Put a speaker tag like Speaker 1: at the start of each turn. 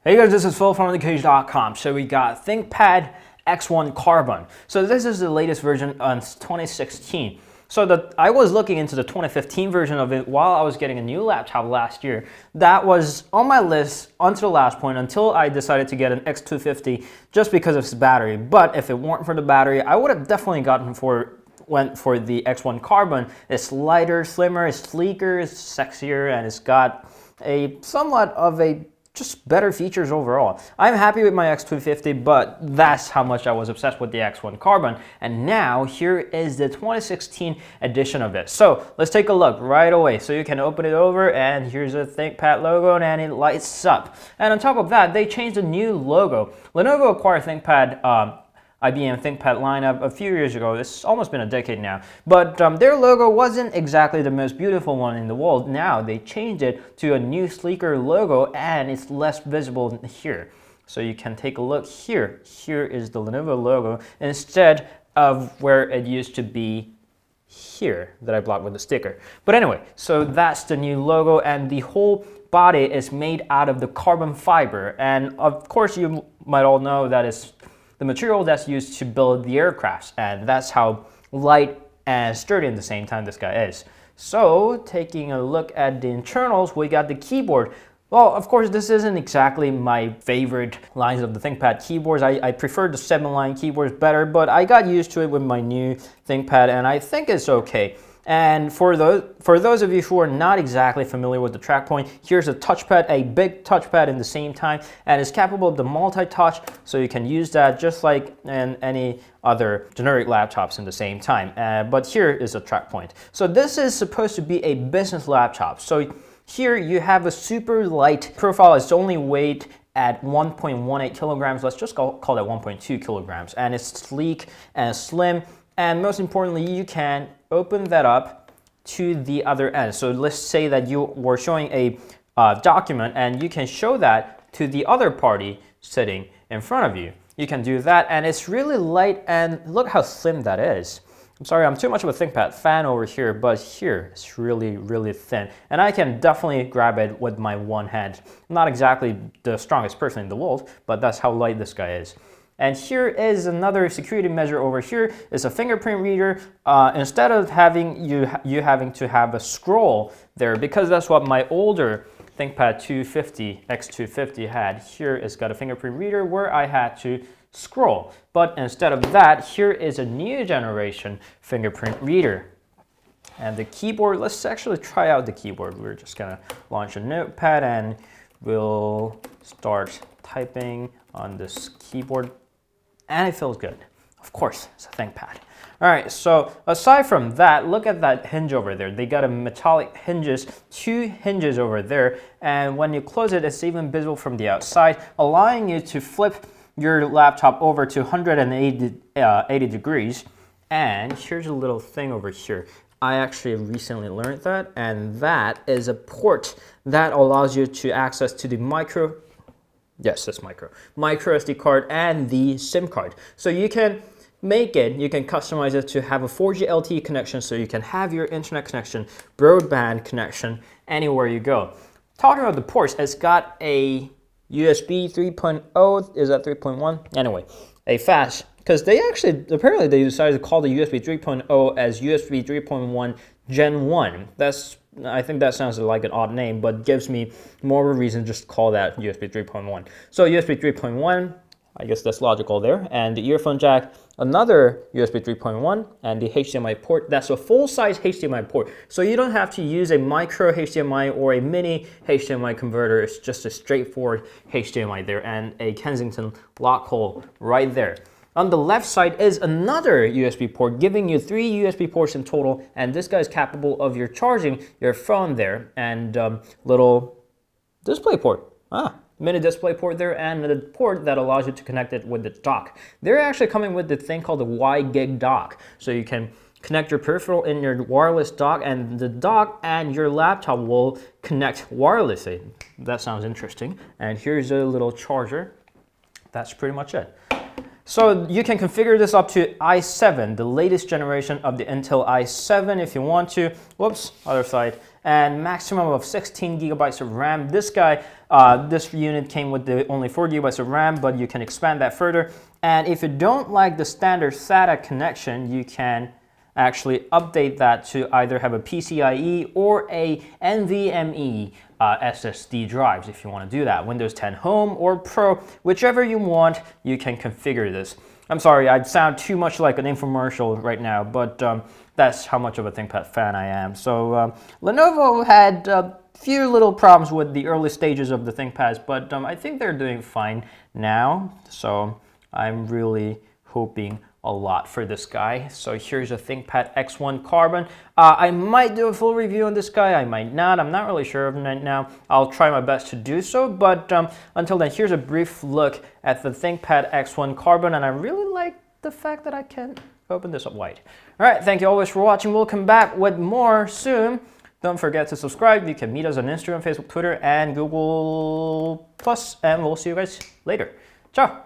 Speaker 1: Hey guys, this is Phil from ThinkPad.com. So we got ThinkPad X1 Carbon. So this is the latest version on 2016. So I was looking into the 2015 version of it while I was getting a new laptop last year. That was on my list until the last point, until I decided to get an X250 just because of its battery. But if it weren't for the battery, I would have definitely went for the X1 Carbon. It's lighter, slimmer, it's sleeker, it's sexier, and it's got a somewhat of a just better features overall. I'm happy with my X250, but that's how much I was obsessed with the X1 Carbon. And now here is the 2016 edition of it. So let's take a look right away. So you can open it over and here's a ThinkPad logo and it lights up. And on top of that, they changed a new logo. Lenovo acquired ThinkPad IBM ThinkPad lineup a few years ago. It's almost been a decade now. But their logo wasn't exactly the most beautiful one in the world. Now they changed it to a new sleeker logo and it's less visible here. So you can take a look here. Here is the Lenovo logo instead of where it used to be here that I blocked with the sticker. But anyway, so that's the new logo and the whole body is made out of the carbon fiber. And of course you might all know that it's the material that's used to build the aircrafts, and that's how light and sturdy at the same time this guy is. So taking a look at the internals, we got the keyboard. Well, of course, this isn't exactly my favorite lines of the ThinkPad keyboards. I prefer the 7-line keyboards better, but I got used to it with my new ThinkPad, and I think it's okay. And for those of you who are not exactly familiar with the track point, here's a touchpad, a big touchpad in the same time, and it's capable of the multi-touch, so you can use that just like in any other generic laptops in the same time. But here is a track point. So this is supposed to be a business laptop. So here you have a super light profile. It's only weighed at 1.18 kilograms. Let's just call that 1.2 kilograms. And it's sleek and slim. And most importantly, you can open that up to the other end. So let's say that you were showing a document and you can show that to the other party sitting in front of you. You can do that and it's really light and look how slim that is. I'm sorry, I'm too much of a ThinkPad fan over here, but here it's really, really thin. And I can definitely grab it with my one hand. I'm not exactly the strongest person in the world, but that's how light this guy is. And here is another security measure over here. It's a fingerprint reader. Instead of having you having to have a scroll there, because that's what my older ThinkPad 250, X250 had. Here it's got a fingerprint reader where I had to scroll. But instead of that, here is a new generation fingerprint reader. And the keyboard, let's actually try out the keyboard. We're just gonna launch a notepad and we'll start typing on this keyboard. And it feels good. Of course, it's a ThinkPad. All right, so aside from that, look at that hinge over there. They got a metallic hinges, 2 hinges over there, and when you close it, it's even visible from the outside, allowing you to flip your laptop over to 180 degrees. And here's a little thing over here. I actually recently learned that, and that is a port that allows you to access to the micro SD card and the SIM card. So you can you can customize it to have a 4G LTE connection so you can have your internet connection, broadband connection anywhere you go. Talking about the ports, it's got a USB 3.0, is that 3.1? Anyway, a fast, because apparently they decided to call the USB 3.0 as USB 3.1 Gen 1. I think that sounds like an odd name, but gives me more of a reason just to call that USB 3.1. So USB 3.1, I guess that's logical there. And the earphone jack, another USB 3.1, and the HDMI port. That's a full-size HDMI port. So you don't have to use a micro HDMI or a mini HDMI converter. It's just a straightforward HDMI there and a Kensington lock hole right there. On the left side is another USB port, giving you 3 USB ports in total, and this guy is capable of your charging your phone there, and little display port. Mini display port there, and the port that allows you to connect it with the dock. They're actually coming with the thing called the Y-Gig dock, so you can connect your peripheral in your wireless dock, and the dock and your laptop will connect wirelessly. That sounds interesting. And here's a little charger. That's pretty much it. So you can configure this up to i7, the latest generation of the Intel i7 if you want to. Whoops, other side. And maximum of 16 gigabytes of RAM. This guy, this unit came with only 4 gigabytes of RAM, but you can expand that further. And if you don't like the standard SATA connection, you can actually update that to either have a PCIe or a NVMe SSD drives if you want to do that. Windows 10 Home or Pro, whichever you want, you can configure this. I'm sorry, I sound too much like an infomercial right now, but that's how much of a ThinkPad fan I am. So Lenovo had a few little problems with the early stages of the ThinkPads, but I think they're doing fine now. So I'm really hoping a lot for this guy. So here's a ThinkPad X1 Carbon. I might do a full review on this guy, I might not. I'm not really sure of it right now. I'll try my best to do so, but until then, here's a brief look at the ThinkPad X1 Carbon, and I really like the fact that I can open this up wide. All right, thank you always for watching. We'll come back with more soon. Don't forget to subscribe. You can meet us on Instagram, Facebook, Twitter, and Google+, and we'll see you guys later. Ciao!